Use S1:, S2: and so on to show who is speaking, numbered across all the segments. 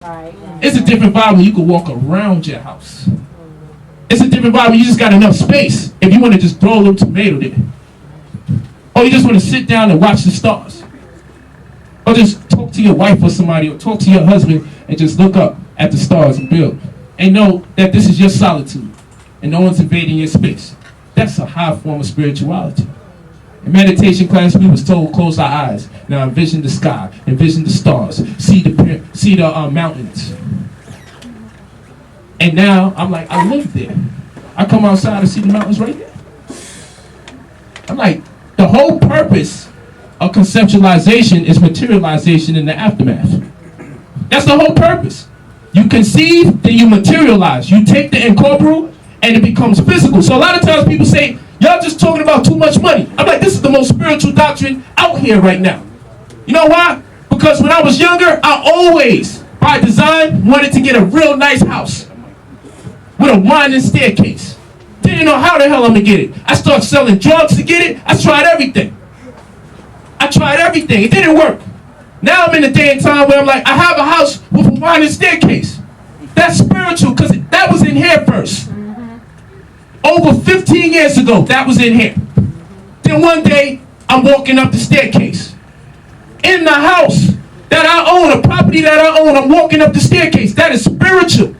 S1: It's a different vibe when you can walk around your house. It's a different vibe when you just got enough space. If you want to just throw a little tomato there. Or you just want to sit down and watch the stars. Or just talk to your wife or somebody, or talk to your husband and just look up at the stars and build. And know that this is your solitude. And no one's invading your space. That's a high form of spirituality. In meditation class, we was told, close our eyes. Now envision the sky, envision the stars, see the mountains. And now I'm like, I live there. I come outside and see the mountains right there. I'm like, the whole purpose of conceptualization is materialization in the aftermath. That's the whole purpose. You conceive, then you materialize. You take the incorporeal, and it becomes physical. So a lot of times people say, y'all just talking about too much money. I'm like, this is the most spiritual doctrine out here right now. You know why? Because when I was younger, I always, by design, wanted to get a real nice house with a winding staircase. Didn't know how the hell I'm gonna get it. I started selling drugs to get it. I tried everything. It didn't work. Now I'm in a day and time where I'm like, I have a house with a winding staircase. That's spiritual, because that was in here first. Over 15 years ago, that was in here. Then one day, I'm walking up the staircase. In the house that I own, a property that I own, I'm walking up the staircase. That is spiritual.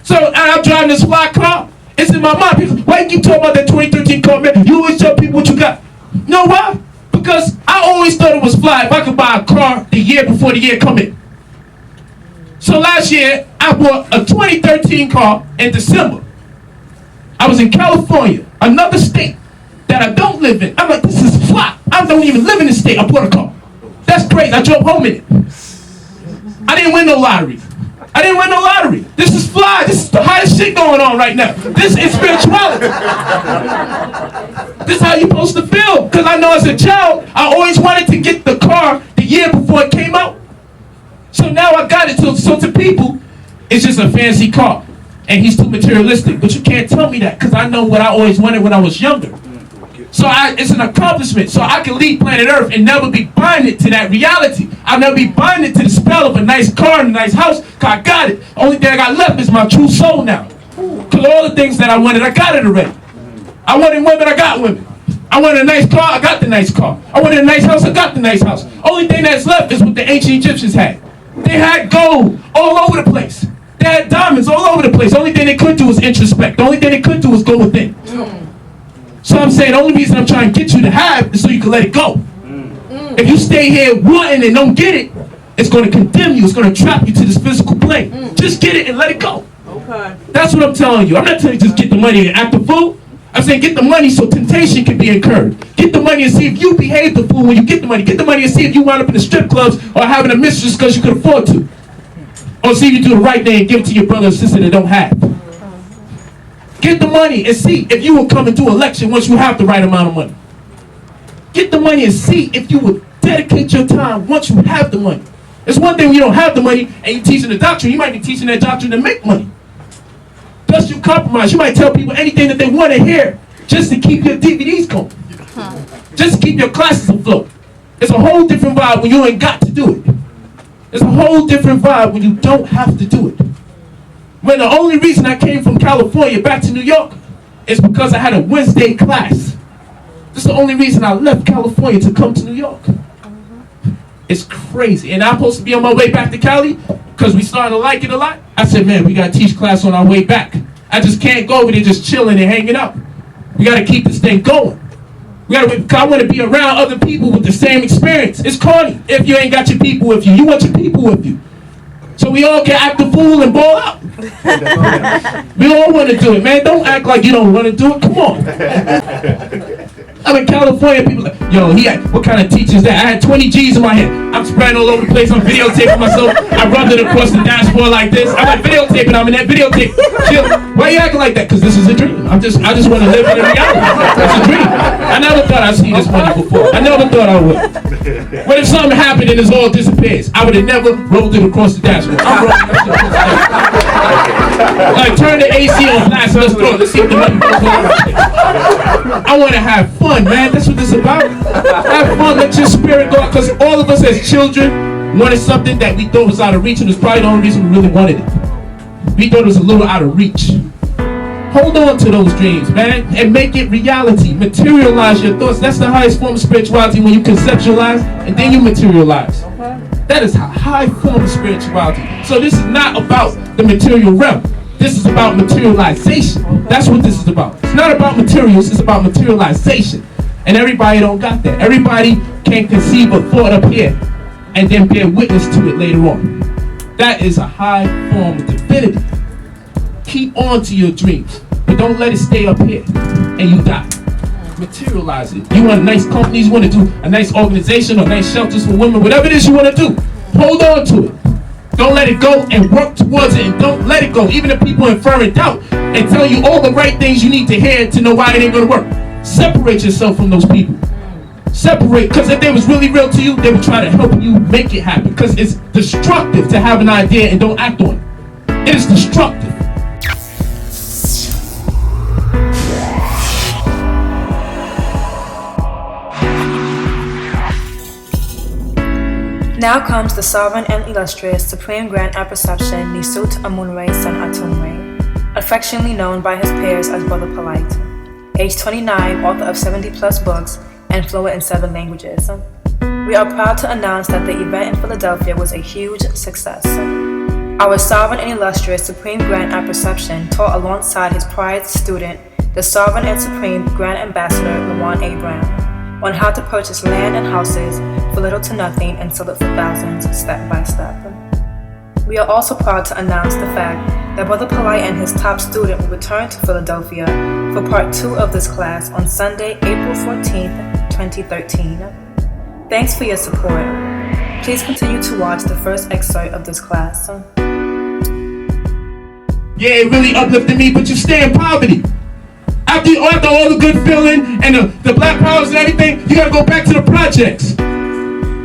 S1: So I'm driving this fly car. It's in my mind. People, why you keep talking about that 2013 car, man? You always tell people what you got. You know why? Because I always thought it was fly if I could buy a car the year before the year come in. So last year, I bought a 2013 car in December. I was in California, another state that I don't live in. I'm like, this is fly. I don't even live in this state. I bought a car. That's crazy. I drove home in it. I didn't win no lottery. This is fly. This is the hottest shit going on right now. This is spirituality. This is how you're supposed to feel. Because I know as a child, I always wanted to get the car the year before it came out. So now I got it. So to people, it's just a fancy car. And he's too materialistic. But you can't tell me that, because I know what I always wanted when I was younger. So it's an accomplishment. So I can leave planet Earth and never be binded to that reality. I'll never be binded to the spell of a nice car and a nice house, because I got it. Only thing I got left is my true soul now. Because all the things that I wanted, I got it already. I wanted women, I got women. I wanted a nice car, I got the nice car. I wanted a nice house, I got the nice house. Only thing that's left is what the ancient Egyptians had. They had gold all over the place. They had diamonds all over the place. The only thing they could do was introspect. The only thing they could do was go within. So I'm saying the only reason I'm trying to get you to have is so you can let it go. If you stay here wanting and don't get it, it's going to condemn you. It's going to trap you to this physical plane. Just get it and let it go. Okay. That's what I'm telling you. I'm not telling you just get the money and act the fool. I'm saying get the money so temptation can be incurred. Get the money and see if you behave the fool when you get the money. Get the money and see if you wind up in the strip clubs or having a mistress because you could afford to. Or see if you do the right thing and give it to your brother or sister that don't have. Get the money and see if you will come and do a lecture once you have the right amount of money. Get the money and see if you will dedicate your time once you have the money. It's one thing when you don't have the money and you're teaching the doctrine. You might be teaching that doctrine to make money. Plus you compromise. You might tell people anything that they want to hear just to keep your DVDs going. Just to keep your classes afloat. It's a whole different vibe when you ain't got to do it. It's a whole different vibe when you don't have to do it. When the only reason I came from California back to New York is because I had a Wednesday class. That's the only reason I left California to come to New York. It's crazy. And I'm supposed to be on my way back to Cali because we starting to like it a lot. I said, man, we got to teach class on our way back. I just can't go over there just chilling and hanging out. We got to keep this thing going. I want to be around other people with the same experience. It's corny if you ain't got your people with you. You want your people with you. So we all can act the fool and ball out. We all want to do it, man. Don't act like you don't want to do it. Come on. I'm in California, people like, yo, what kind of teacher is that? I had 20 G's in my head. I'm spreading all over the place. I'm videotaping myself. I rubbed it across the dashboard like this. I'm like videotaping. I'm in that videotape. Chill. Why you acting like that? Because this is a dream. I just want to live in reality. It's a dream. I never thought I'd see this money before. I never thought I would. What if something happened and this all disappears? I would have never rolled it across the dashboard. I'm rolling that shit across the dashboard. Like, turn the AC on blast. Let's throw it. Let's see if the money goes on. I want to have fun, man. That's what this is about. Have fun. Let your spirit go out. Because all of us as children, wanted something that we thought was out of reach, and it's probably the only reason we really wanted it. We thought it was a little out of reach. Hold on to those dreams, man, and make it reality. Materialize your thoughts. That's the highest form of spirituality, when you conceptualize and then you materialize. That is a high form of spirituality. So this is not about the material realm. This is about materialization. That's what this is about. It's not about materials, it's about materialization. And everybody don't got that. Everybody can conceive a thought up here and then bear witness to it later on. That is a high form of divinity. Keep on to your dreams, but don't let it stay up here and you die. Materialize it. You want nice companies, you want to do a nice organization or nice shelters for women, whatever it is you want to do, hold on to it. Don't let it go, and work towards it, and don't let it go. Even if people infer and doubt and tell you all the right things you need to hear to know why it ain't going to work, separate yourself from those people. Separate, because if they was really real to you, they would try to help you make it happen, because it's destructive to have an idea and don't act on it. It is destructive.
S2: Now comes the sovereign and illustrious Supreme Grand Apperception Nisut Amunre Sen Atumre, affectionately known by his peers as Brother Polite. Age 29, author of 70 plus books, and fluent in 7 languages. We are proud to announce that the event in Philadelphia was a huge success. Our sovereign and illustrious Supreme Grand Apperception taught alongside his prized student, the Sovereign and Supreme Grand Ambassador Lawan A. Brown, on how to purchase land and houses for little to nothing and sell it for thousands step by step. We are also proud to announce the fact that Brother Polite and his top student will return to Philadelphia for part 2 of this class on Sunday, April 14th, 2013. Thanks for your support. Please continue to watch the first excerpt of this class.
S1: Yeah, it really uplifted me, but you stay in poverty. After all the good feeling and the black powers and everything, you gotta go back to the projects.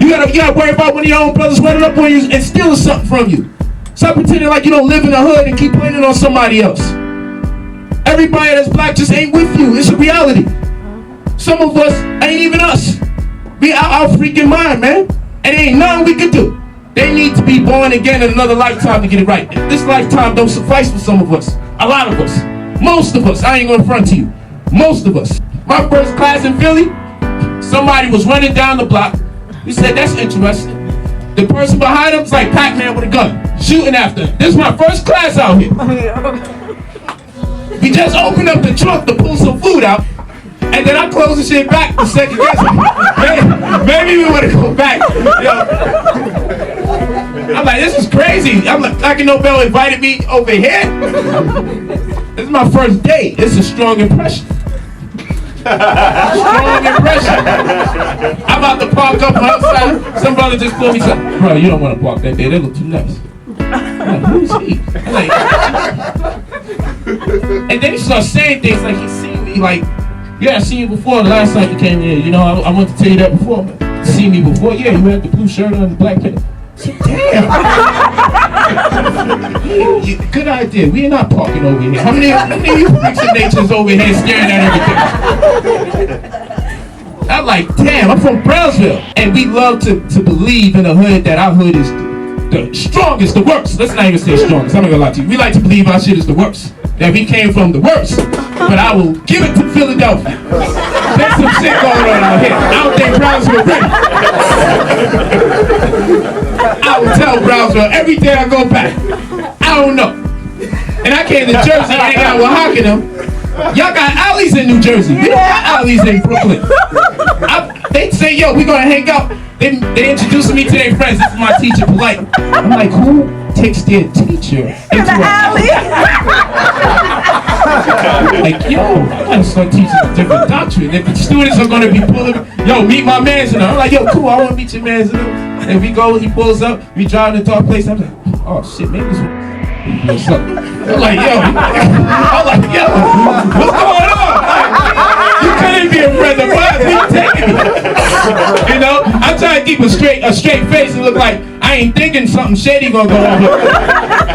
S1: You gotta worry about when your own brothers running up on you and stealing something from you. Stop pretending like you don't live in the hood and keep blaming it on somebody else. Everybody that's black just ain't with you. It's a reality. Some of us ain't even us. We out our freaking mind, man. And there ain't nothing we can do. They need to be born again in another lifetime to get it right. This lifetime don't suffice for some of us. A lot of us. Most of us. I ain't gonna front to you. Most of us. My first class in Philly, somebody was running down the block. We said, that's interesting. The person behind him was like Pac-Man with a gun, shooting after him. This is my first class out here. We just opened up the trunk to pull some food out, and then I closed the shit back to second guess. Maybe we want to go back. Yo. I'm like, this is crazy. I'm like, Dr. Nobel invited me over here. This is my first day. It's a strong impression. Strong impression. I'm about to park up outside. Some brother just pulled me. Said, bro, you don't want to park that day. They look too nice. I'm like, who's he? I'm like, and then he starts saying things like he's seen me. Like, yeah, I seen you before. The last time you came here, you know, I wanted to tell you that before. Man. You seen me before? Yeah, you had the blue shirt on and the black pants. Damn. Good idea. We're not parking over here. How many of you freaks of nature's over here staring at everything? I'm like, damn, I'm from Brownsville. And we love to believe in the hood that our hood is the strongest, the worst. Let's not even say strongest. I'm not gonna lie to you. We like to believe our shit is the worst. That we came from the worst. But I will give it to Philadelphia. There's some shit going on out here. I don't think Brownsville ready. I will tell Brownsville every day I go back. I don't know. And I came to Jersey and hang out with Hawk and them. Y'all got alleys in New Jersey. We don't got alleys in Brooklyn. They say, yo, we gonna hang out. They introduced me to their friends. This is my teacher, Polite. I'm like, who takes their teacher into an alley? Like, yo, I gotta start teaching a different doctrine. If the students are gonna be pulling, yo, meet my mans and I'm like, yo, cool, I wanna meet your mans and and we go, he pulls up, we drive to a dark place. I'm like, oh shit, maybe this one. I'm like, yo, what's going on? You couldn't be a friend of mine. What you taking me? You know, I'm trying to keep a straight face and look like I ain't thinking something shady gonna go on.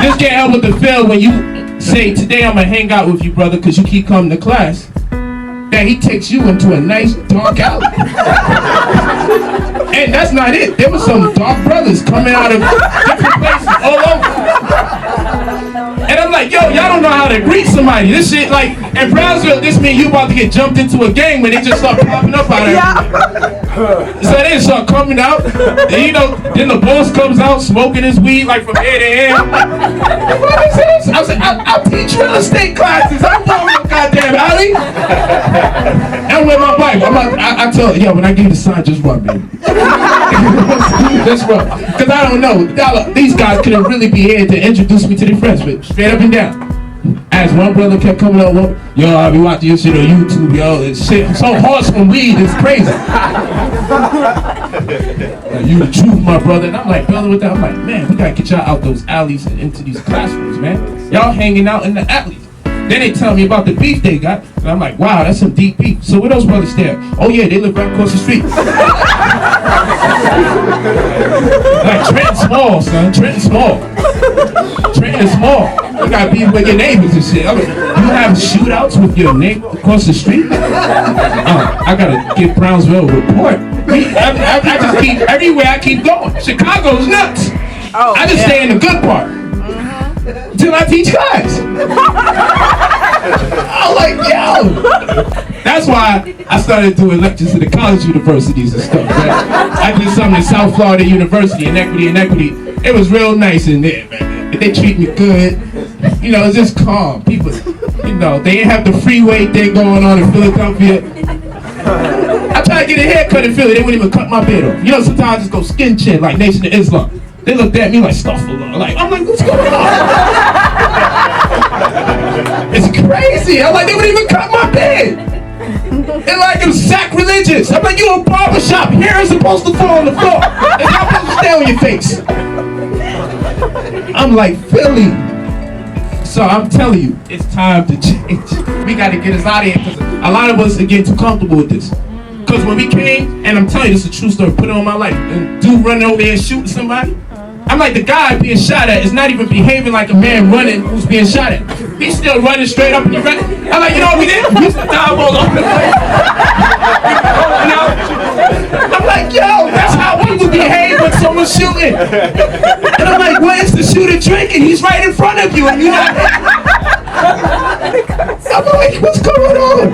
S1: Just can't help but to feel when you say, today I'm gonna hang out with you, brother, because you keep coming to class. that he takes you into a nice dark alley. And that's not it. There was some dark brothers coming out of different places all over. And I'm like, yo, y'all don't know how to greet somebody. This shit, like, in Brownsville, this means you about to get jumped into a gang when they just start popping up out of everywhere. So they start coming out, and you know, then the boss comes out smoking his weed like from ear to ear. Like, what is this? I was like, I teach real estate classes. I'm going to goddamn alley. I'm with my wife. I tell her, yo, when I give you the sign, just run, baby. Just run. Because I don't know. These guys couldn't really be here to introduce me to their friends, but straight up and down. As one brother kept coming up, yo, I be watching your shit on YouTube, yo. It's shit. I'm so horse from weed, it's crazy. Like, you the truth, my brother. And I'm like, brother, with that, I'm like, man, we gotta get y'all out those alleys and into these classrooms, man. Y'all hanging out in the alleys. Then they tell me about the beef they got, and I'm like, wow, that's some deep beef. So where those brothers there? Oh yeah, they live right across the street. Like Trenton small, son. Trenton small. Trenton is small. You gotta be with your neighbors and shit. I mean, you have shootouts with your neighbor across the street? I gotta give Brownsville a report. I just keep, everywhere I keep going. Chicago's nuts. I just stay in the good part. Until I teach class. I'm like, yo. That's why I started doing lectures at the college universities and stuff. Right? I did something at South Florida University, inequity. It was real nice in there, man. They treat me good. You know, it's just calm. People, you know, they didn't have the freeway thing going on in Philadelphia. I tried to get a haircut in Philly, they wouldn't even cut my beard off. You know, sometimes I just go skin chin like Nation of Islam. They looked at me like Stuffalo. Like, I'm like, what's going on? It's crazy. I'm like, they wouldn't even cut my beard. And like, it was sacrilegious. I'm like, you a barbershop. Hair is supposed to fall on the floor. It's not supposed to stay on your face. I'm like, Philly. So I'm telling you, it's time to change. We got to get us out of here because a lot of us are getting too comfortable with this. Because when we came, and I'm telling you, this is a true story, put it on my life, and dude running over there and shooting somebody, I'm like, the guy being shot at is not even behaving like a man running who's being shot at. He's still running straight up and he's running. I'm like, you know what we did? We used to dive all over the place. You know? I'm like, yo, that's how people behave when someone's shooting. And I'm like, where's the shooter drinking? He's right in front of you and you're not there. I'm like, what's going on?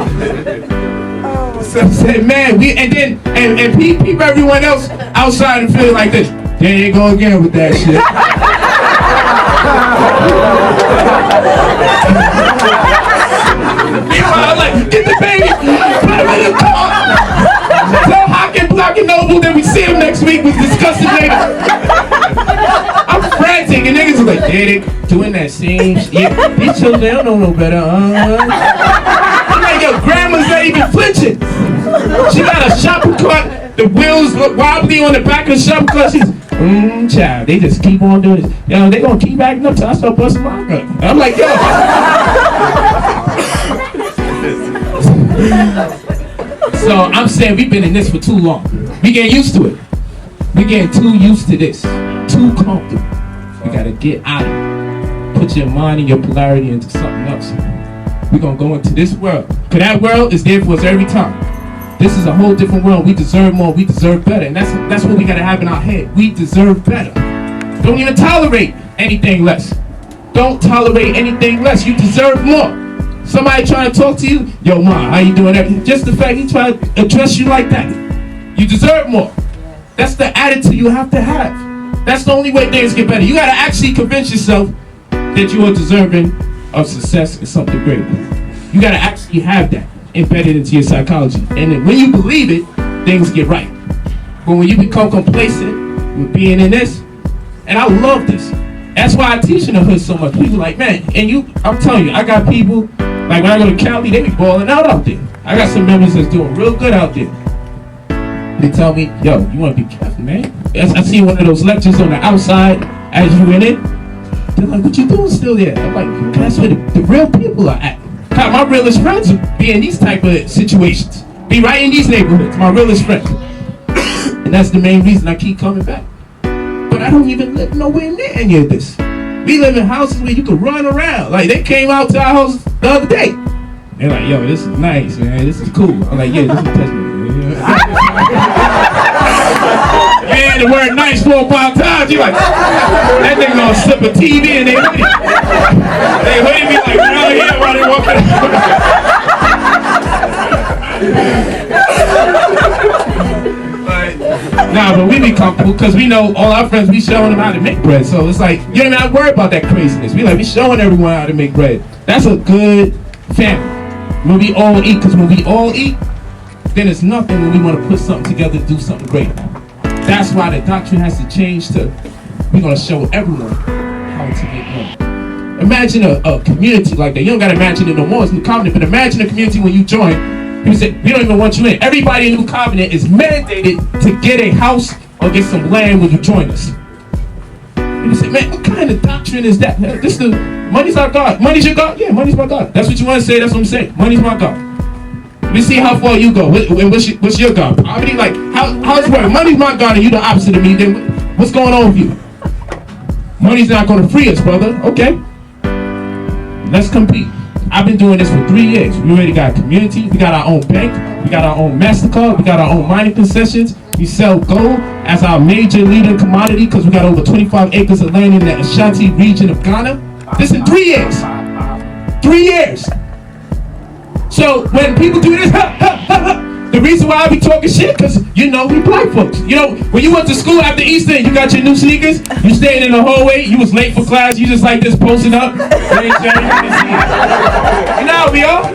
S1: So I said, man, and people, everyone else outside and feeling like this. There you go again with that shit. Meanwhile, I'm like, get the baby, put him in the car. Tell Hawk and Block and Noble that we see him next week with disgusting later. I'm frantic and niggas are like, Daddy, doing that same shit. Yeah, these children, they don't know no better. I'm like, yo, grandma's not even flinching. She got a shopping cart. The wheels look wobbly on the back of the shopping cart. She's, child, they just keep on doing this. Yo, they gonna keep acting up till I start busting my gut. I'm like, yo. So I'm saying we've been in this for too long. We getting used to it. We getting too used to this. Too comfortable. We gotta get out of it. Put your mind and your polarity into something else. We're gonna go into this world. Cause that world is there for us every time. This is a whole different world. We deserve more. We deserve better. And that's what we gotta have in our head. We deserve better. Don't even tolerate anything less. Don't tolerate anything less. You deserve more. Somebody trying to talk to you, yo, ma, how you doing? Just the fact he try to address you like that. You deserve more. That's the attitude you have to have. That's the only way things get better. You gotta actually convince yourself that you are deserving of success and something great. You gotta actually have that embedded into your psychology. And then when you believe it, things get right. But when you become complacent with being in this, and I love this. That's why I teach in the hood so much. People like, man, and I'm telling you, I got people, like when I go to Cali, they be balling out there. I got some members that's doing real good out there. They tell me, yo, you want to be careful, man. I see one of those lectures on the outside as you in it. They're like, what you doing still there? I'm like, that's where the real people are at. God, my realest friends be in these type of situations. Be right in these neighborhoods, my realest friends. And that's the main reason I keep coming back. But I don't even live nowhere near any of this. We live in houses where you can run around. Like, they came out to our house the other day. They're like, yo, this is nice, man. This is cool. I'm like, yeah, this is testament. Man, the word nice 4 or 5 times. You like, that nigga gonna slip a TV and they hoodie. They hoodie me like around here while they walking. Nah, but we be comfortable because we know all our friends, we showing them how to make bread. So it's like, you don't even worry about that craziness. We showing everyone how to make bread. That's a good family. When we all eat, because when we all eat, then it's nothing when we want to put something together to do something great. That's why the doctrine has to change to, we're going to show everyone how to make money. Imagine a community like that. You don't got to imagine it no more. It's New Covenant. But imagine a community when you join. People say, we don't even want you in. Everybody in New Covenant is mandated to get a house or get some land when you join us. People say, man, what kind of doctrine is that? Money's our God. Money's your God? Yeah, money's my God. That's what you want to say, that's what I'm saying. Money's my God. We see how far you go. What's your God? Poverty? Like, how's it work? Money's my God and you the opposite of me. Then what's going on with you? Money's not going to free us, brother. Okay. Let's compete. I've been doing this for 3 years. We already got a community. We got our own bank. We got our own MasterCard. We got our own mining concessions. We sell gold as our major leading commodity because we got over 25 acres of land in the Ashanti region of Ghana. This in 3 years. 3 years. So when people do this, the reason why I be talking shit, because you know we black folks. You know, when you went to school after Easter and you got your new sneakers, you staying in the hallway, you was late for class, you just like this posting up. You know, we all.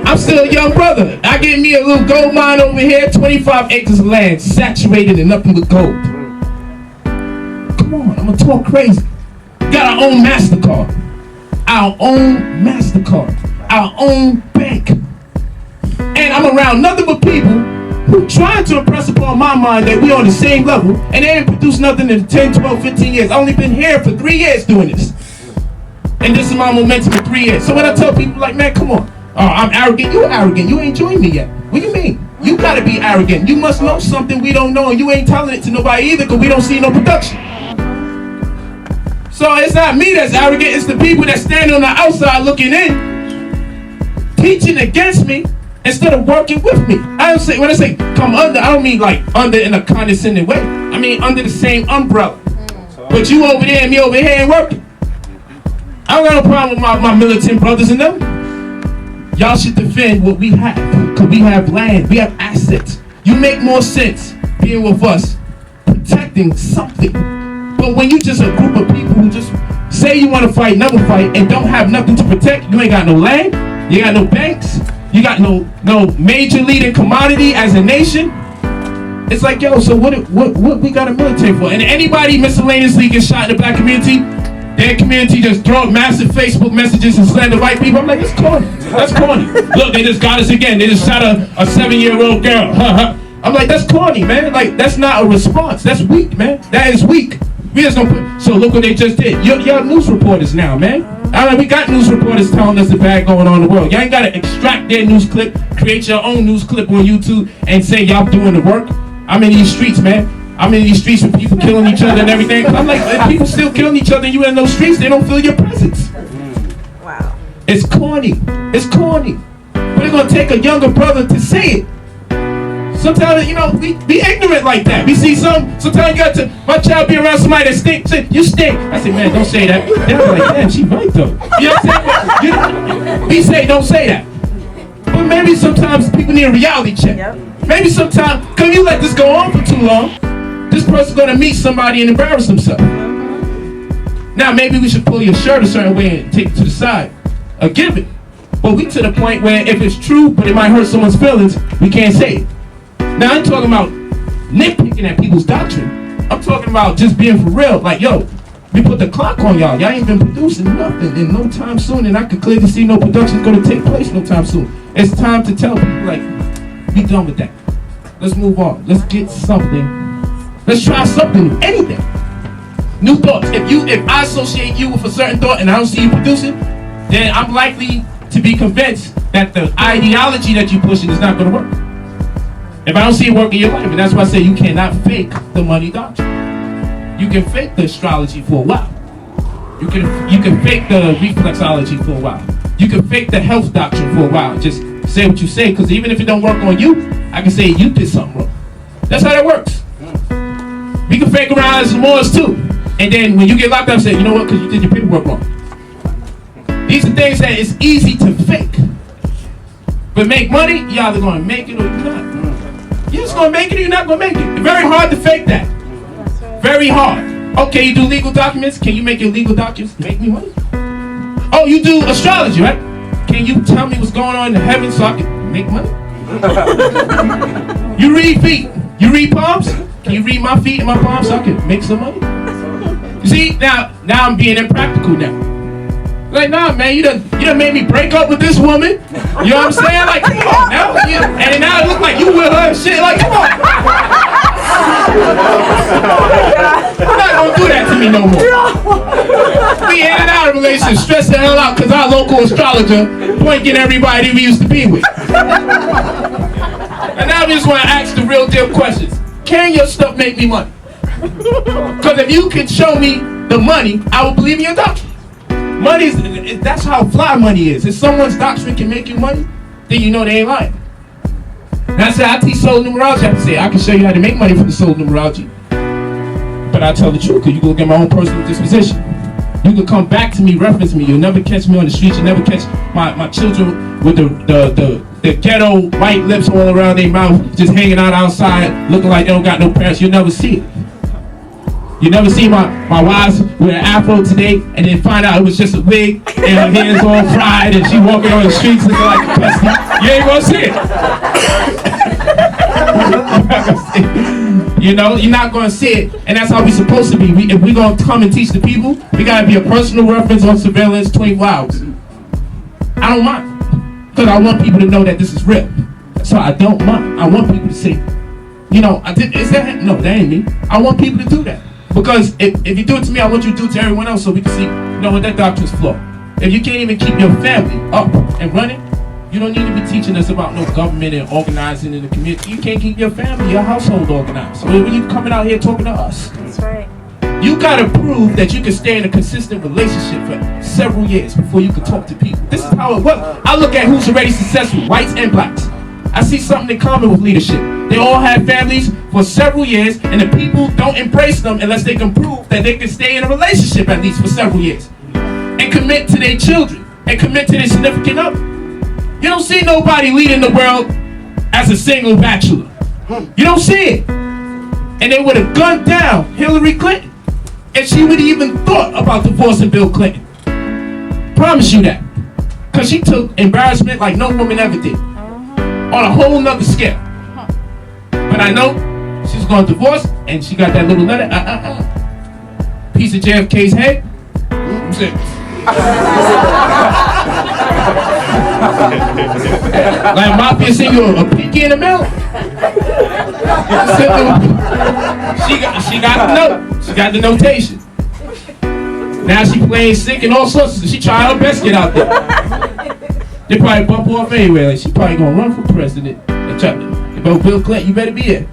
S1: I'm still a young brother. I get me a little gold mine over here, 25 acres of land, saturated and nothing but gold. Come on, I'm gonna talk crazy. We got our own MasterCard. Our own MasterCard. Our own bank. And I'm around nothing but people who trying to impress upon my mind that we on the same level and they ain't produced nothing in 10, 12, 15 years. I only been here for 3 years doing this. And this is my momentum in 3 years. So when I tell people like, man, come on. Oh, I'm arrogant. You arrogant. You ain't joined me yet. What do you mean? You gotta be arrogant. You must know something we don't know and you ain't telling it to nobody either because we don't see no production. So it's not me that's arrogant. It's the people that stand on the outside looking in, teaching against me instead of working with me. I don't say, when I say come under, I don't mean like under in a condescending way. I mean under the same umbrella. But you over there and me over here ain't working. I don't got no problem with my militant brothers and them. Y'all should defend what we have. Because we have land, we have assets. You make more sense being with us, protecting something. But when you just a group of people who just say you want to fight, never fight, and don't have nothing to protect, you ain't got no land, you got no banks, you got no major leading commodity as a nation. It's like, yo, so what we got a military for? And anybody miscellaneously gets shot in the black community, their community just throw up massive Facebook messages and slander white people. I'm like, that's corny. That's corny. Look, they just got us again. They just shot a 7-year-old girl. I'm like, that's corny, man. Like, that's not a response. That's weak, man. That is weak. We just don't put, so look what they just did. Y'all news reporters now, man. We got news reporters telling us the bad going on in the world. Y'all ain't got to extract their news clip, create your own news clip on YouTube, and say y'all doing the work. I'm in these streets, man. I'm in these streets with people killing each other and everything. I'm like, if people still killing each other and you in those streets, they don't feel your presence.
S2: Wow.
S1: It's corny. It's corny. But it's going to take a younger brother to say it. Sometimes, you know, we ignorant like that. We see sometimes you got to, my child be around somebody that stinks. Say, you stink. I say, man, don't say that. They're like, damn, she right though. You know what I'm saying? We say, don't say that. But maybe sometimes people need a reality check. Yep. Maybe sometimes, because you let this go on for too long, this person's going to meet somebody and embarrass themselves. Now, maybe we should pull your shirt a certain way and take it to the side or give it. But we to the point where if it's true, but it might hurt someone's feelings, we can't say it. Now, I ain't talking about nitpicking at people's doctrine. I'm talking about just being for real. Like, yo, we put the clock on y'all. Y'all ain't been producing nothing in no time soon, and I can clearly see no production going to take place no time soon. It's time to tell people, like, be done with that. Let's move on. Let's get something. Let's try something, anything. New thoughts. If I associate you with a certain thought and I don't see you producing, then I'm likely to be convinced that the ideology that you're pushing is not going to work. If I don't see it work in your life, and that's why I say you cannot fake the money doctrine. You can fake the astrology for a while. You can fake the reflexology for a while. You can fake the health doctrine for a while. Just say what you say, because even if it don't work on you, I can say you did something wrong. That's how that works. We can fake around as Moors too. And then when you get locked up, say, you know what, because you did your paperwork wrong. These are things that it's easy to fake. But make money, you're either going to make it or you're not. You're just going to make it or you're not going to make it. It's very hard to fake that. Very hard. Okay, you do legal documents. Can you make your legal documents make me money? Oh, you do astrology, right? Can you tell me what's going on in the heavens so I can make money? You read feet. You read palms. Can you read my feet and my palms so I can make some money? You see, now I'm being impractical now. Like, nah, man, you done made me break up with this woman. You know what I'm saying? Like, come on now. And now it look like you with her and shit. Like, come on. You're not gonna do that to me no more. We in and out of relationships, stress the hell out because our local astrologer pointing everybody we used to be with. And now we just want to ask the real deal questions. Can your stuff make me money? Because if you can show me the money, I will believe in your doctrine. Money is, that's how fly money is. If someone's doctrine can make you money, then you know they ain't lying. And I said, I teach soul numerology. I say, I can show you how to make money from the soul numerology. But I tell the truth, because you go get my own personal disposition. You can come back to me, reference me. You'll never catch me on the streets. You'll never catch my children with the ghetto white lips all around their mouth, just hanging out outside, looking like they don't got no parents. You'll never see it. You never see my wives with an afro today and then find out it was just a wig and her hands all fried and she walking on the streets looking like a pussy. You ain't gonna see it. You know, you're not gonna see it, and that's how we supposed to be. If we're gonna come and teach the people, we gotta be a personal reference on surveillance 24 hours. I don't mind, because I want people to know that this is real. So I don't mind. I want people to say, you know, is that, no, that ain't me. I want people to do that. Because if you do it to me, I want you to do it to everyone else so we can see, you know what, that doctrine's flawed. If you can't even keep your family up and running, you don't need to be teaching us about no government and organizing in the community. You can't keep your family, your household organized. So when you coming out here talking to us,
S2: that's right.
S1: You gotta prove that you can stay in a consistent relationship for several years before you can talk to people. This is how it works. I look at who's already successful, whites and blacks. I see something in common with leadership. They all have families for several years, and the people don't embrace them unless they can prove that they can stay in a relationship at least for several years. And commit to their children, and commit to their significant other. You don't see nobody leading the world as a single bachelor. You don't see it. And they would have gunned down Hillary Clinton if she would have even thought about divorcing Bill Clinton. Promise you that. Because she took embarrassment like no woman ever did. On a whole nother scale. But I know she's going to divorce, and she got that little letter, piece of JFK's head. Like Mafia send you a pinky in the mail. She got the note. She got the notation. Now she playing sick and all sorts of. She trying her best to get out there. They probably bump off anyway. Like she probably gonna run for president. And try to, but Bill Clinton, you better be here.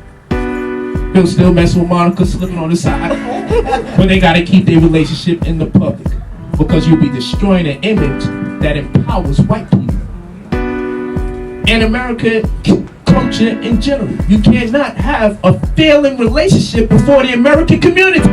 S1: Bill still messing with Monica, slipping on the side. But they gotta keep their relationship in the public, because you'll be destroying an image that empowers white people. And American culture in general. You cannot have a failing relationship before the American community.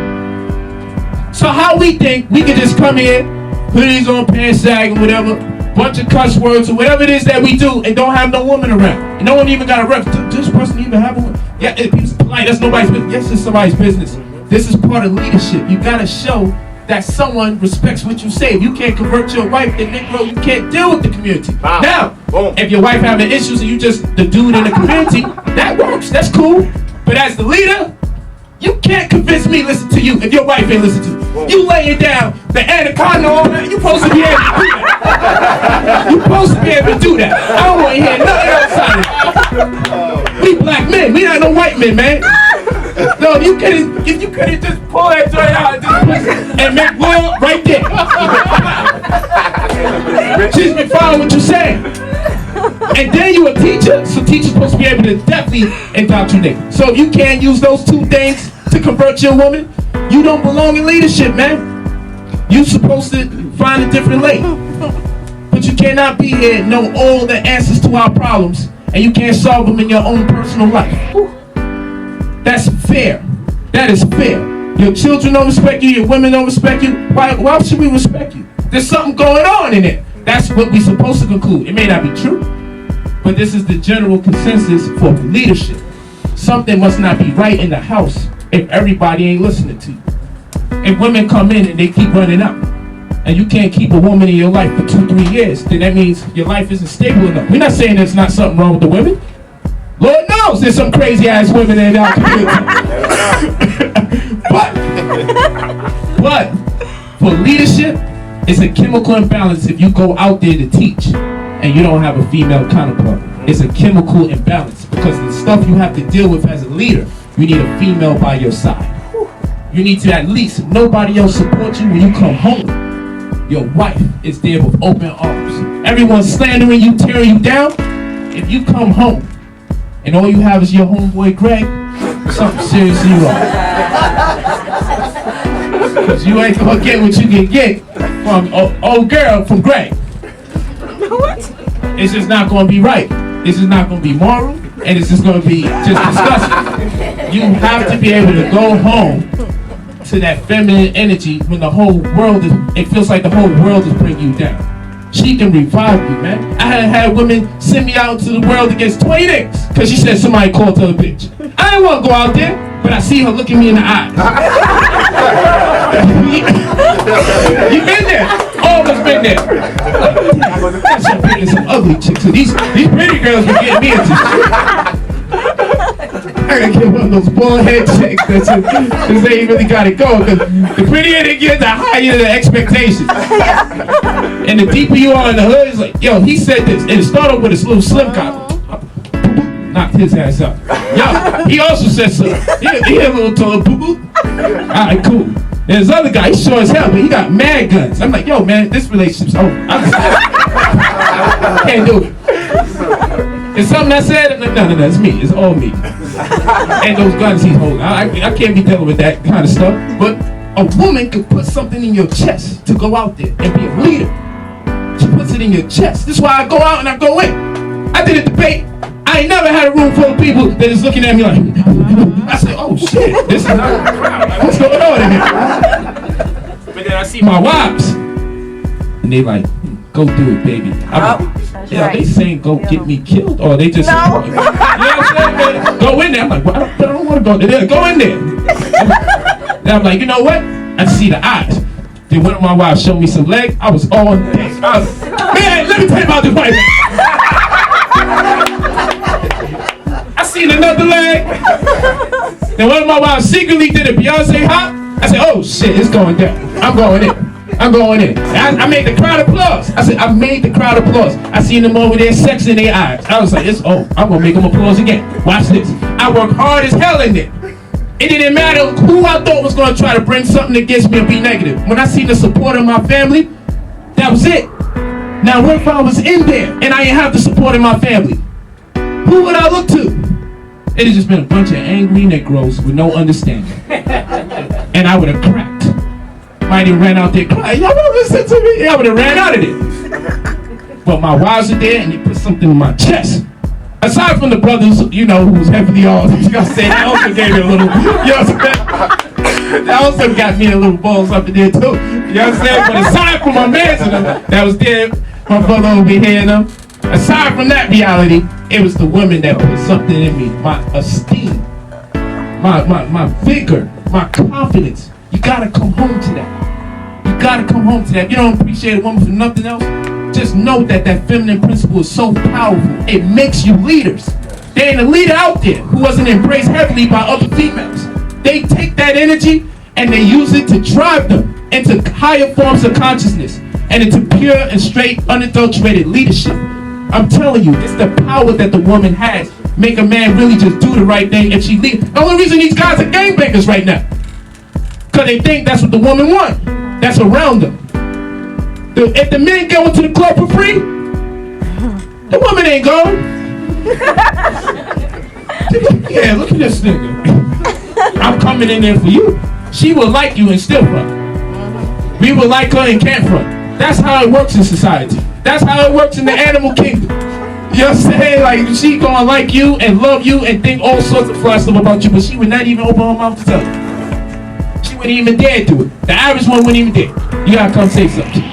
S1: So how we think we can just come here, hoodies on, pants sagging, whatever, bunch of cuss words or whatever it is that we do, and don't have no woman around. And no one even got a rep. Does this person even have a woman? Yeah, it's polite. That's nobody's business. Yes, it's somebody's business. This is part of leadership. You gotta show that someone respects what you say. If you can't convert your wife to Negro, you can't deal with the community. Wow. Now, if your wife having issues and you just the dude in the community, that works. That's cool. But as the leader, you can't convince me to listen to you if your wife ain't listen to you. You laying down the anaconda all that. You supposed to be able to do that. You supposed to be able to do that. I don't want to hear nothing outside of it. We black men. We not no white men, man. No, if you couldn't just pull that joint out and make oil right there. Just be following what you're saying. And then you a teacher, so teachers supposed to be able to definitely indoctrinate. So if you can't use those two things to convert your woman, you don't belong in leadership, man. You supposed to find a different lane. But But you cannot be here and know all the answers to our problems, and you can't solve them in your own personal life. That's fair. That is fair. Your children don't respect you, your women don't respect you. Why should we respect you? There's something going on in it. That's what we're supposed to conclude. It may not be true, but this is the general consensus for leadership. Something must not be right in the house if everybody ain't listening to you. If women come in and they keep running out, and you can't keep a woman in your life for 2-3 years, then that means your life isn't stable enough. We're not saying there's not something wrong with the women. Lord knows there's some crazy ass women in our community. but for leadership, it's a chemical imbalance if you go out there to teach and you don't have a female counterpart. It's a chemical imbalance because the stuff you have to deal with as a leader, you need a female by your side. You need to at least, if nobody else supports you when you come home, your wife is there with open arms. Everyone's slandering you, tearing you down. If you come home and all you have is your homeboy Greg, something seriously wrong. Because you ain't gonna get what you can get from old girl from Greg.
S2: What?
S1: It's just not gonna be right. This is not gonna be moral, and it's just gonna be just disgusting. You have to be able to go home to that feminine energy when the whole world it feels like the whole world is bringing you down. She can revive you, man. I had women send me out to the world against 20 niggas because she said somebody called her a bitch. I didn't want to go out there, but I see her looking me in the eyes. You been there. All of us been there. That's some pretty, some ugly chicks. So these pretty girls be getting me into shit. I gotta get one of those bald head chicks because they ain't really got it going. Because the prettier they get, the higher the expectations. And the deeper you are in the hood, it's like, yo, he said this. And it started with this little slim guy. Knocked his ass up. Yo, he also said something. He had a little taller boo-boo. Alright, cool. And this other guy, he's short as hell, but he got mad guns. I'm like, yo, man, this relationship's over. I can't do it. It's something I said, no, it's me. It's all me. And those guns he's holding. I can't be dealing with that kind of stuff. But a woman could put something in your chest to go out there and be a leader. She puts it in your chest. This is why I go out and I go in. I did a debate. I ain't never had a room full of people that is looking at me like, I said, oh shit, this is not a crowd. Like, what's going on in here? But then I see my wives, and they like, go do it, baby. Yeah, they saying go get me killed, or they just, you know what I'm saying, man? Go in there. I'm like, well, I don't want to go there. Go in there. Then I'm like, you know what? I see the eyes. Then one of my wives showed me some leg. I was all in. Man, let me tell you about this wife. I seen another leg. Then one of my wives secretly did a Beyonce hop. I said, oh shit, it's going down. I'm going in. I made the crowd applause. I said, I made the crowd applause. I seen them over there, sex in their eyes. I was like, I'm gonna make them applause again. Watch this. I worked hard as hell in there. It didn't matter who I thought was gonna try to bring something against me or be negative. When I seen the support of my family, that was it. Now what if I was in there and I didn't have the support of my family? Who would I look to? It has just been a bunch of angry Negroes with no understanding. And I would have cracked. Might have ran out there crying, y'all don't listen to me. I would have ran out of there. But my wives are there and they put something in my chest. Aside from the brothers, you know, who was heavily all, you know what I'm saying, that also gave me a little, you know what I'm saying? That also got me a little balls up in there too. You know what I'm saying? But aside from my mans and them that was there, my brother over here and them, aside from that reality, it was the women that put something in me. My esteem, my vigor, my confidence. You gotta come home to that. You gotta come home to that. If you don't appreciate a woman for nothing else, just know that that feminine principle is so powerful. It makes you leaders. There ain't a leader out there who wasn't embraced heavily by other females. They take that energy and they use it to drive them into higher forms of consciousness and into pure and straight, unadulterated leadership. I'm telling you, it's the power that the woman has. Make a man really just do the right thing if she leaves. The only reason these guys are gangbangers right now, because they think that's what the woman wants. That's around them. If the men go into the club for free, the woman ain't going. Yeah, look at this nigga. I'm coming in there for you. She will like you and still front. We will like her and can't front. That's how it works in society. That's how it works in the animal kingdom. You know what I'm saying? Like, she gonna like you and love you and think all sorts of fly stuff about you, but she would not even open her mouth to tell you. She wouldn't even dare do it. The average one wouldn't even dare. You gotta come say something.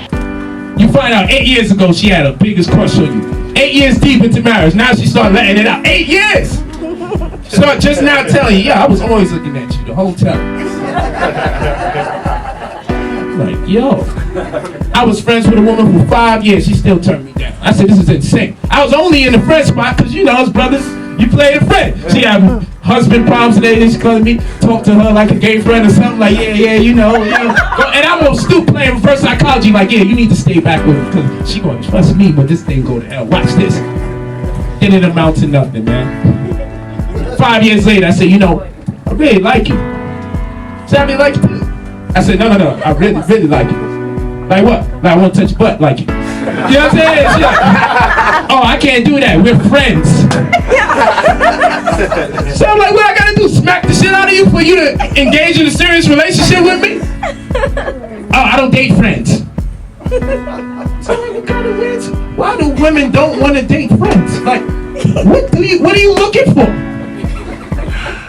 S1: You find out 8 years ago she had the biggest crush on you. 8 years deep into marriage, now she started letting it out. 8 years! So just now telling you, yeah, I was always looking at you the whole time. Like, yo. I was friends with a woman for 5 years, she still turned me down. I said, this is insane. I was only in the friend spot because, you know, as brothers, you play the friend. She had husband problems today, she calling me, talk to her like a gay friend or something, like, yeah, you know. And I'm on stoop playing reverse psychology, like, yeah, you need to stay back with her because she gonna trust me, but this thing go to hell. Watch this. It didn't amount to nothing, man. 5 years later, I said, you know, I really like you. She said, I really like you too. I said, no, I really like you. Like what? Like I want to touch your butt like you. You know what I'm saying? She's like, oh, I can't do that. We're friends. So I'm like, what I gotta do? Smack the shit out of you for you to engage in a serious relationship with me? Oh, I don't date friends. So I'm like, what kind of weird? Why do women don't want to date friends? Like, what are you looking for?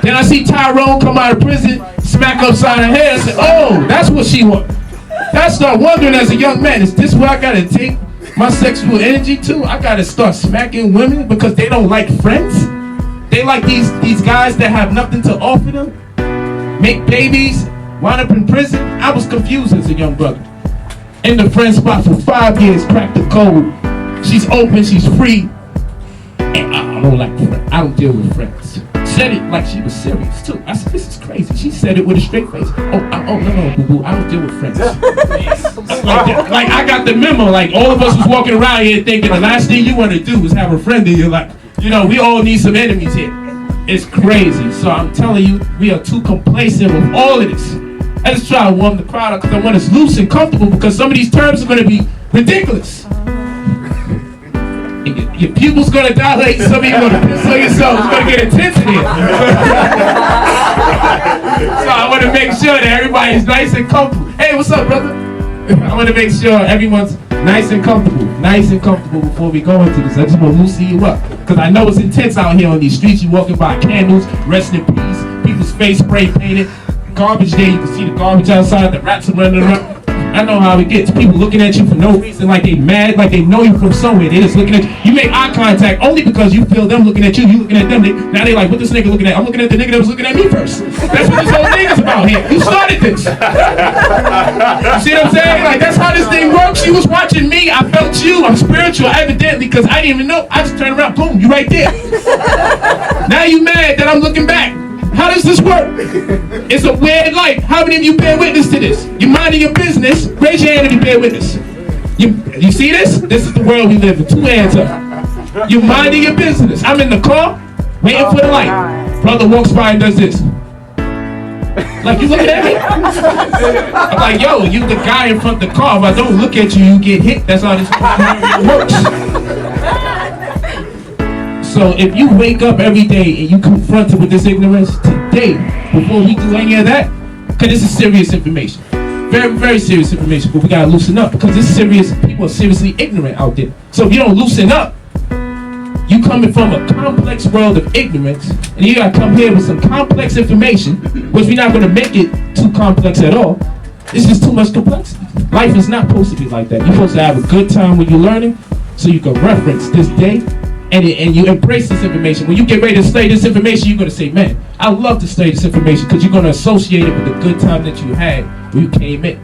S1: Then I see Tyrone come out of prison, smack upside her head, and say, oh, that's what she wants. I start wondering as a young man, is this where I gotta take my sexual energy to? I gotta start smacking women because they don't like friends? They like these guys that have nothing to offer them? Make babies, wind up in prison? I was confused as a young brother. In the friend spot for 5 years, cracked the code. She's open, she's free. And I don't like friends. I don't deal with friends. Said it like she was serious too. I said, this is crazy. She said it with a straight face. Oh, no, boo-boo, I don't deal with friends. like I got the memo. Like all of us was walking around here thinking the last thing you want to do is have a friend in your life. You know, we all need some enemies here. It's crazy. So I'm telling you, we are too complacent with all of this. I just try to warm the crowd up because I want us loose and comfortable because some of these terms are going to be ridiculous. Your pupils gonna dilate, some of you gonna piss on yourself. It's gonna get intense in here. So I want to make sure that everybody's nice and comfortable. Hey, what's up, brother? I want to make sure everyone's nice and comfortable before we go into this. I just want to loosen you up because I know it's intense out here on these streets. You walking by candles, rest in peace, people's face spray painted, garbage day. You can see the garbage outside. The rats are running around. I know how it gets. People looking at you for no reason, like they mad, like they know you from somewhere. They just looking at you. You make eye contact only because you feel them looking at you. You looking at them. Now they like, what this nigga looking at? I'm looking at the nigga that was looking at me first. That's what this whole thing is about here. You started this. You see what I'm saying? Like that's how this thing works. You was watching me. I felt you. I'm spiritual, evidently, because I didn't even know. I just turned around. Boom, you right there. Now you mad that I'm looking back. How does this work? It's a weird life. How many of you bear witness to this? You minding your business. Raise your hand if you bear witness. You see this? This is the world we live in. 2 hands up. You minding your business. I'm in the car, waiting for the light. Brother walks by and does this. Like, you looking at me? I'm like, yo, you the guy in front of the car. If I don't look at you, you get hit. That's how this works. So if you wake up every day and you confront it with this ignorance today, before we do any of that, because this is serious information. Very, very serious information, but we gotta loosen up because this is serious. People are seriously ignorant out there. So if you don't loosen up, you coming from a complex world of ignorance, and you gotta come here with some complex information, which we're not gonna make it too complex at all. It's just too much complexity. Life is not supposed to be like that. You're supposed to have a good time when you're learning, so you can reference this day. And you embrace this information. When you get ready to study this information, you're going to say, man, I love to study this information because you're going to associate it with the good time that you had when you came in.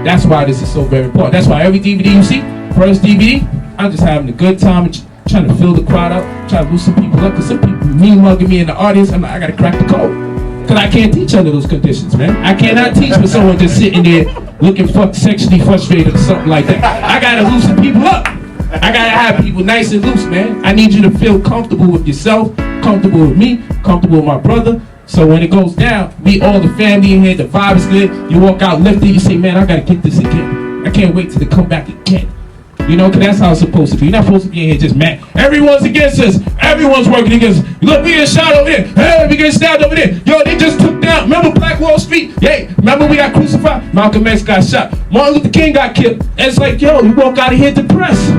S1: That's why this is so very important. That's why every DVD you see, first DVD, I'm just having a good time and trying to fill the crowd up, trying to loosen people up. Because some people mean mugging me in the audience. I'm like, I got to crack the code. Because I can't teach under those conditions, man. I cannot teach with someone just sitting there looking sexually frustrated or something like that. I got to loosen people up. I gotta have people nice and loose, man. I need you to feel comfortable with yourself, comfortable with me, comfortable with my brother. So when it goes down, we all the family in here, the vibe is good. You walk out lifted, you say, man, I gotta get this again. I can't wait till they come back again. You know, because that's how it's supposed to be. You're not supposed to be in here just mad. Everyone's against us. Everyone's working against us. Look, we get shot over here. Hey, we get stabbed over there. Yo, they just took down. Remember Black Wall Street? Hey, remember we got crucified? Malcolm X got shot. Martin Luther King got killed. And it's like, yo, you walk out of here depressed.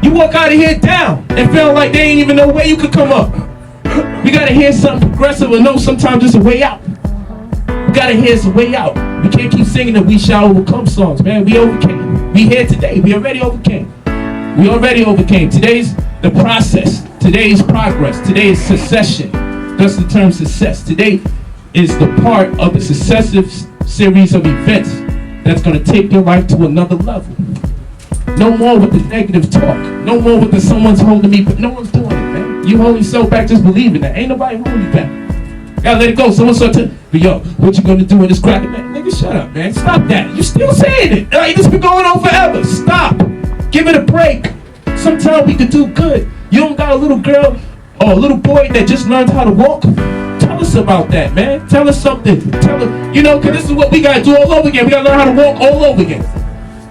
S1: You walk out of here down and feel like they ain't even know where you could come up. We gotta hear something progressive and know sometimes it's a way out. We gotta hear it's a way out. We can't keep singing the We Shall Overcome songs, man. We overcame. We here today. We already overcame. We already overcame. Today's the process. Today's progress. Today is succession. That's the term success. Today is the part of the successive series of events that's going to take your life to another level. No more with the negative talk. No more with the someone's holding me, but no one's doing it, man. You hold yourself back, just believe in that. Ain't nobody holding you back. Gotta let it go. Someone start to, but yo, what you gonna do in this crack? Man, nigga, shut up, man. Stop that. You still saying it. Like, this been going on forever. Stop. Give it a break. Sometimes we could do good. You don't got a little girl or a little boy that just learned how to walk? Tell us about that, man. Tell us something. Tell us, because this is what we gotta do all over again. We gotta learn how to walk all over again.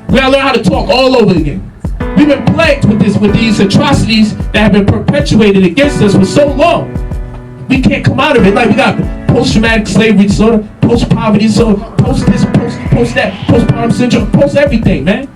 S1: We gotta learn how to talk all over again. We've been plagued with these atrocities that have been perpetuated against us for so long. We can't come out of it. Like, we got post-traumatic slavery disorder, post-poverty disorder, post-this, post-that, postpartum syndrome, post-everything, man.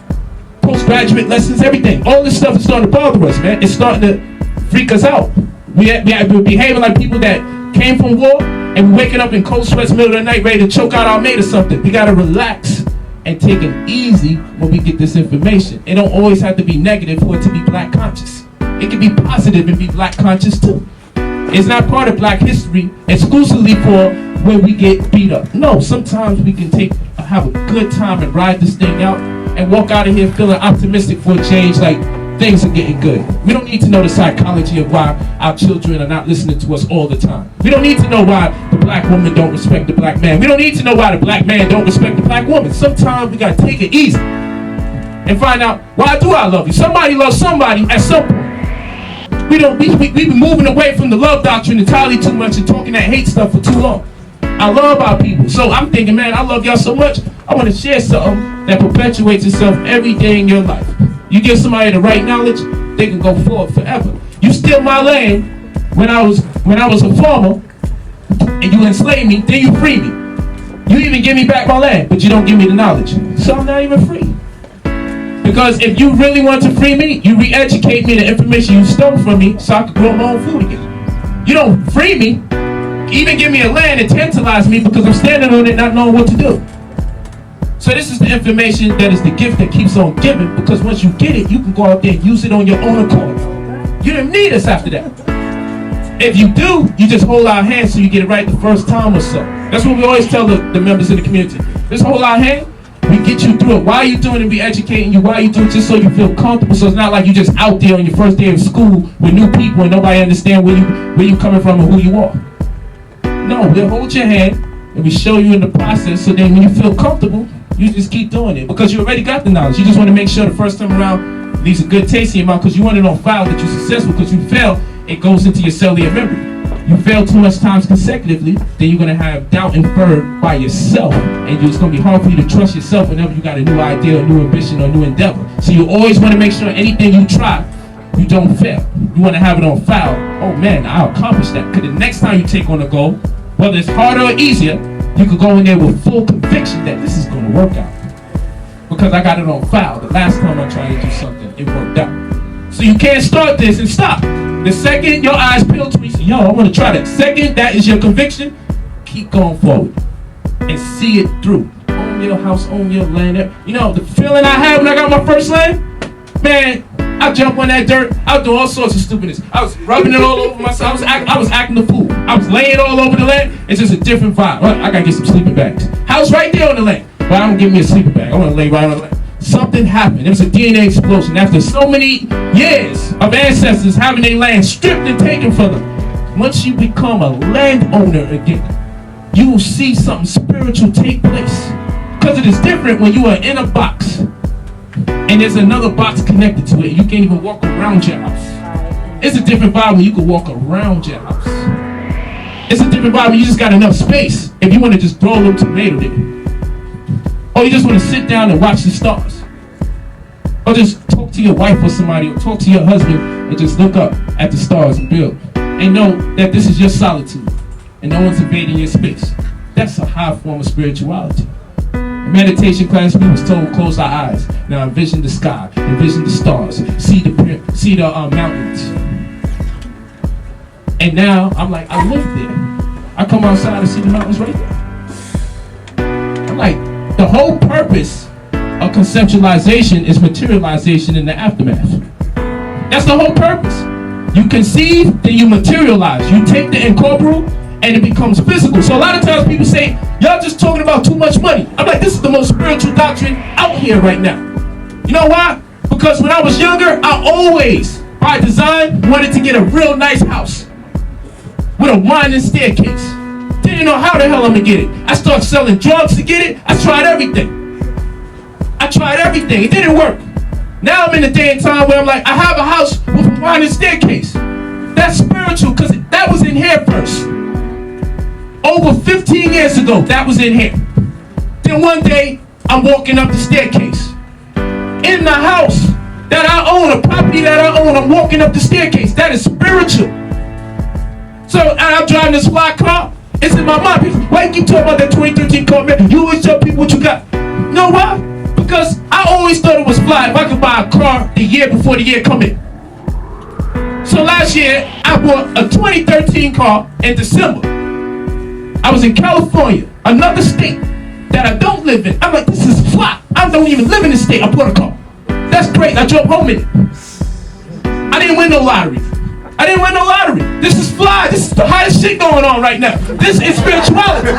S1: Postgraduate lessons, everything. All this stuff is starting to bother us, man. It's starting to freak us out. We're behaving like people that came from war, and we're waking up in cold sweats middle of the night ready to choke out our mate or something. We gotta relax and take it easy when we get this information. It don't always have to be negative for it to be black conscious. It can be positive and be black conscious too. It's not part of black history exclusively for when we get beat up. No, sometimes we can have a good time and ride this thing out and walk out of here feeling optimistic for a change, like things are getting good. We don't need to know the psychology of why our children are not listening to us all the time. We don't need to know why the black woman don't respect the black man. We don't need to know why the black man don't respect the black woman. Sometimes we gotta take it easy and find out, why do I love you? Somebody loves somebody at some point. We've been moving away from the love doctrine entirely too much and talking that hate stuff for too long. I love our people. So I'm thinking, man, I love y'all so much, I want to share something that perpetuates itself every day in your life. You give somebody the right knowledge, they can go forward forever. You steal my land when I was a farmer, and you enslaved me, then you free me. You even give me back my land, but you don't give me the knowledge. So I'm not even free. Because if you really want to free me, you re-educate me the information you stole from me so I could grow my own food again. You don't free me, even give me a land and tantalize me because I'm standing on it not knowing what to do. So this is the information that is the gift that keeps on giving, because once you get it, you can go out there and use it on your own accord. You didn't need us after that. If you do, you just hold our hand so you get it right the first time or so. That's what we always tell the members in the community. Just hold our hand. We get you through it. Why are you doing it? Be educating you. Why are you doing it? Just so you feel comfortable. So it's not like you just out there on your first day of school with new people and nobody understand where you coming from and who you are. No, we'll hold your hand and we show you in the process, so then when you feel comfortable, you just keep doing it because you already got the knowledge. You just want to make sure the first time around it leaves a good taste in your mouth because you want it on file that you're successful. Because you fail, it goes into your cellular memory. You fail too much times consecutively, then you're going to have doubt inferred by yourself, and it's going to be hard for you to trust yourself whenever you got a new idea, a new ambition, or a new endeavor. So you always want to make sure anything you try, you don't fail. You want to have it on file. Oh man, I'll accomplish that. Because the next time you take on a goal, whether it's harder or easier, you could go in there with full conviction that this is going to work out. Because I got it on file. The last time I tried to do something, it worked out. So you can't start this and stop. The second your eyes peel to me, say, yo, I want to try that. Second, that is your conviction. Keep going forward and see it through. Own your house, own your land. You know, the feeling I had when I got my first land? Man, I jump on that dirt. I would do all sorts of stupidness. I was rubbing it all over myself. I was acting the fool. I was laying all over the land. It's just a different vibe. Well, I got to get some sleeping bags. House right there on the land. But I don't give me a sleeping bag. I want to lay right on the land. Something happened. There was a DNA explosion after so many years of ancestors having their land stripped and taken from them. Once you become a landowner again, you will see something spiritual take place. Because it is different when you are in a box and there's another box connected to it. You can't even walk around your house. It's a different vibe when you can walk around your house. It's a different vibe when you just got enough space. If you want to just throw a little tomato there. Or you just want to sit down and watch the stars. Or just talk to your wife or somebody, or talk to your husband and just look up at the stars and build. And know that this is your solitude and no one's invading your space. That's a high form of spirituality. In meditation class, we was told close our eyes. Now envision the sky, envision the stars, see see the mountains. And now I'm like, I live there. I come outside and see the mountains right there. I'm like, the whole purpose of conceptualization is materialization in the aftermath. That's the whole purpose. You conceive, then you materialize. You take the incorporeal, and it becomes physical. So a lot of times people say, y'all just talking about too much money. I'm like, this is the most spiritual doctrine out here right now. You know why? Because when I was younger, I always, by design, wanted to get a real nice house with a winding staircase. Didn't know how the hell I'm gonna get it. I started selling drugs to get it. I tried everything. It didn't work. Now I'm in a day and time where I'm like, I have a house with a winding staircase. That's spiritual, because that was in here first. Over 15 years ago, that was in here. Then one day, I'm walking up the staircase. In the house that I own, a property that I own, I'm walking up the staircase. That is spiritual. So, and I'm driving this fly car. It's in my mind. People, why you keep talking about that 2013 car, man? You always tell people what you got. You know why? Because I always thought it was fly if I could buy a car the year before the year come in. So last year, I bought a 2013 car in December. I was in California, another state that I don't live in. I'm like, this is fly. I don't even live in this state. I bought a car. That's great. I drove home in it. I didn't win no lottery. This is fly. This is the hottest shit going on right now. This is spirituality.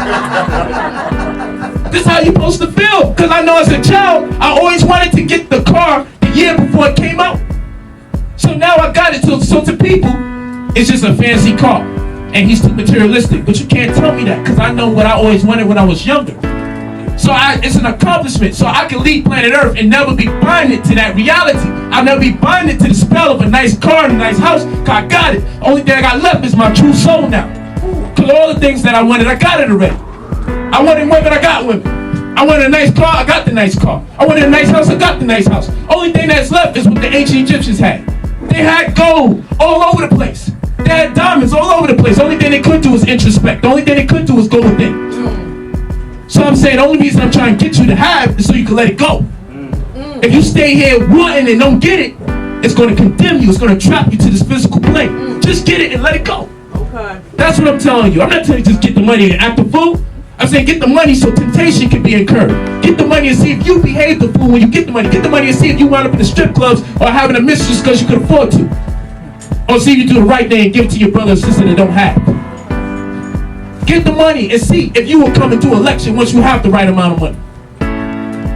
S1: This is how you're supposed to feel. Because I know as a child, I always wanted to get the car the year before it came out. So now I got it. So to people, it's just a fancy car. And he's too materialistic. But you can't tell me that, because I know what I always wanted when I was younger. So it's an accomplishment. So I can leave planet Earth and never be binded to that reality. I'll never be binded to the spell of a nice car and a nice house, because I got it. Only thing I got left is my true soul now. Because all the things that I wanted, I got it already. I wanted women, I got women. I wanted a nice car, I got the nice car. I wanted a nice house, I got the nice house. Only thing that's left is what the ancient Egyptians had. They had gold all over the place. They had diamonds all over the place. The only thing they could do was introspect. The only thing they could do was go within. So I'm saying the only reason I'm trying to get you to have is so you can let it go. If you stay here wanting and don't get it, it's going to condemn you. It's going to trap you to this physical plane. Just get it and let it go. Okay. That's what I'm telling you. I'm not telling you just get the money and act the fool. I'm saying get the money so temptation can be incurred. Get the money and see if you behave the fool when you get the money. Get the money and see if you wind up in the strip clubs or having a mistress because you could afford to. Or see if you do the right thing and give it to your brother or sister that don't have. Get the money and see if you will come and do election once you have the right amount of money.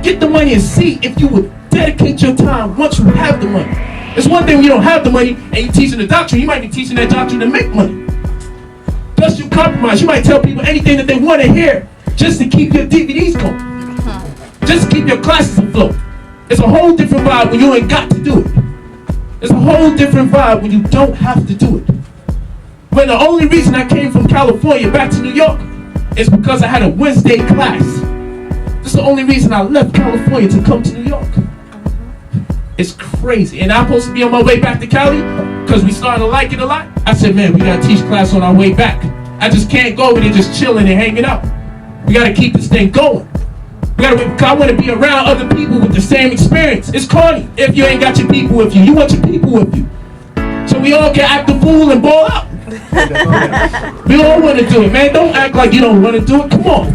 S1: Get the money and see if you will dedicate your time once you have the money. It's one thing when you don't have the money and you're teaching the doctrine. You might be teaching that doctrine to make money. Thus you compromise. You might tell people anything that they want to hear just to keep your DVDs going. Just to keep your classes afloat. It's a whole different vibe when you ain't got to do it. It's a whole different vibe when you don't have to do it. When the only reason I came from California back to New York is because I had a Wednesday class. That's the only reason I left California to come to New York. It's crazy. And I'm supposed to be on my way back to Cali because we started to like it a lot. I said, man, we got to teach class on our way back. I just can't go over there just chilling and hanging out. We got to keep this thing going. I want to be around other people with the same experience. It's corny if you ain't got your people with you. You want your people with you. So we all can act the fool and ball out. We all want to do it, man. Don't act like you don't want to do it. Come on.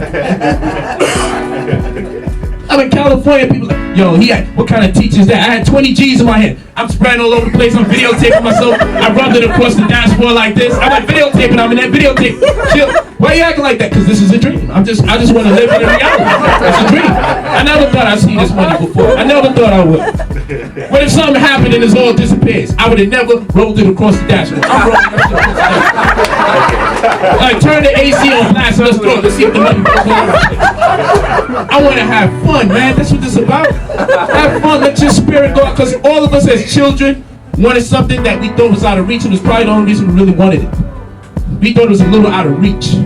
S1: I'm in California, people like, yo, what kind of teacher is that? I had 20 G's in my hand. I'm spreading all over the place. I'm videotaping myself. I rubbed it across the dashboard like this. I'm like videotaping. I'm in that videotape. Chill. Why are you acting like that? Because this is a dream. I just want to live in a reality. It's a dream. I never thought I'd see this money before. I never thought I would. What if something happened and this all disappears? I would have never rolled it across the dashboard. I'm rolling that shit across the dashboard. Like, turn the AC on blast and let's go. Let's see if the money goes on. I want to have fun, man. That's what this is about. Have fun. Let your spirit go out. Because all of us as children wanted something that we thought was out of reach, and it's probably the only reason we really wanted it. We thought it was a little out of reach.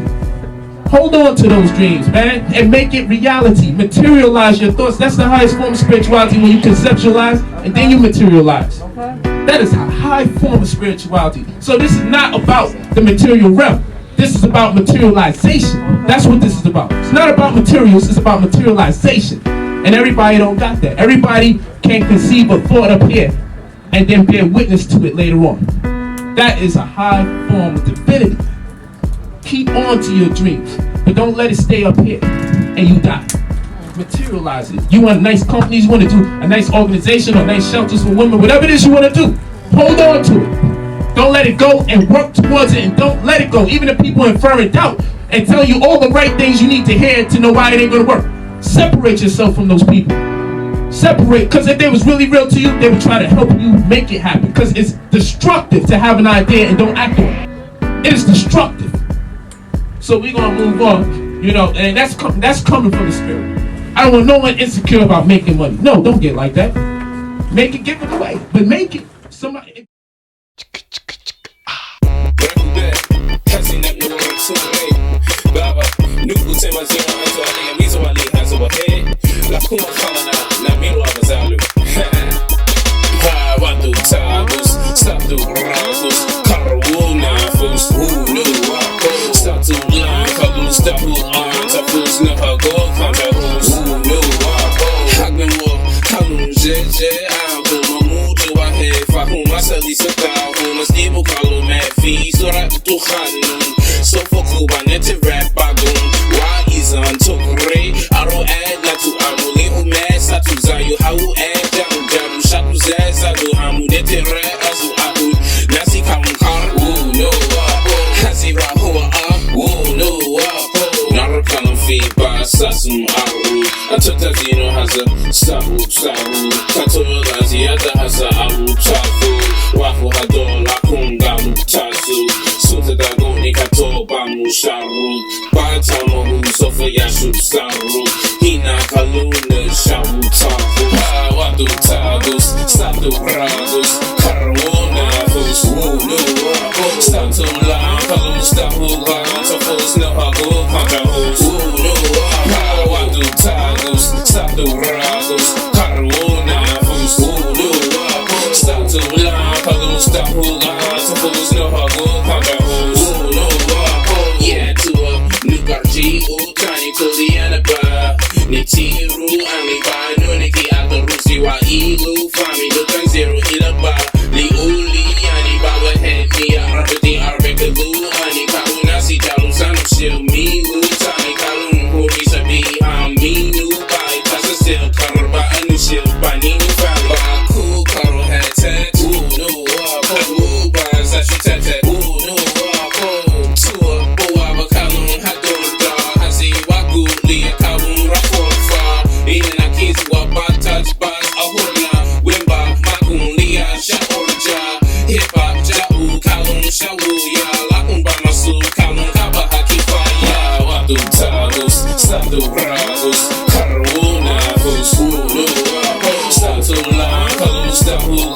S1: Hold on to those dreams, man, and make it reality. Materialize your thoughts. That's the highest form of spirituality, when you conceptualize and then you materialize. That is a high form of spirituality. So this is not about the material realm. This is about materialization. That's what this is about. It's not about materials, it's about materialization. And everybody don't got that. Everybody can't conceive a thought up here and then bear witness to it later on. That is a high form of divinity. Keep on to your dreams, but don't let it stay up here and you die. Materialize it. You want nice companies, you want to do a nice organization or nice shelters for women, whatever it is you want to do, hold on to it. Don't let it go and work towards it, and don't let it go. Even if people infer and doubt and tell you all the right things you need to hear to know why it ain't going to work, separate yourself from those people. Separate, because if they was really real to you, they would try to help you make it happen, because it's destructive to have an idea and don't act on it. It is destructive. So we're going to move on, you know, and that's coming from the spirit. I don't want no one insecure about making money. No, don't get like that. Make it, give it away, but make it. Somebody.
S3: So for Cuba, net rap bagum. Why is on to gray? Aro add la to amuli who mess at to zayu how add down jam shatu zaza do hamu net rap azu ahu nasi kamkar. Ooh no hasi rahua ooh no Narakalam fi ba sasum aru Atatazino has a saru Katoyo laziada has a aru tafu Wafu hadola kunga mutazu Sutadagoni katoba musharu Batamo sofa yashu saru Hina kaluna sharu tafu Wadu tagus Satu ragus Karwana fus Wulu Satu la Kalun stahu Tafus no hago Pantahus Wulu Wadu tagus Satu ragus Karwana fus Wulu Satu la Kalun stahu Tafus no hago Pantahus Wulu Yeah to a Nugarji Utani Koliana ba Nitiru Aniba Nuniki Atarusi wa Ilu Fami Nukan Zero Ilaba Li Uli Ani Baba Head Me Arabati Arbekalu Ani Kaunasi Jalum Sanu Shil Milu Tani Kalun Hori Sabi Aminu Bai Tasa Sil Karba Anu Shil Bani Fali Baku Karo Hetet Unu Wako Ba Sashi Tetet Unu Wako Tua Boa Bakalun Hadorda Hasi Waku Lia Kalun Raforfa Ina Kiz Wabataj Baz Ahurna Wimba Makun Lia Shaorja Hip Hop Jau Kalun Shawuya Lakun Bamasu Kalun Kaba Hakifaya Wadu Tagus Satu Ragus Karuna Fus Ulu Satu La Kalun Stahu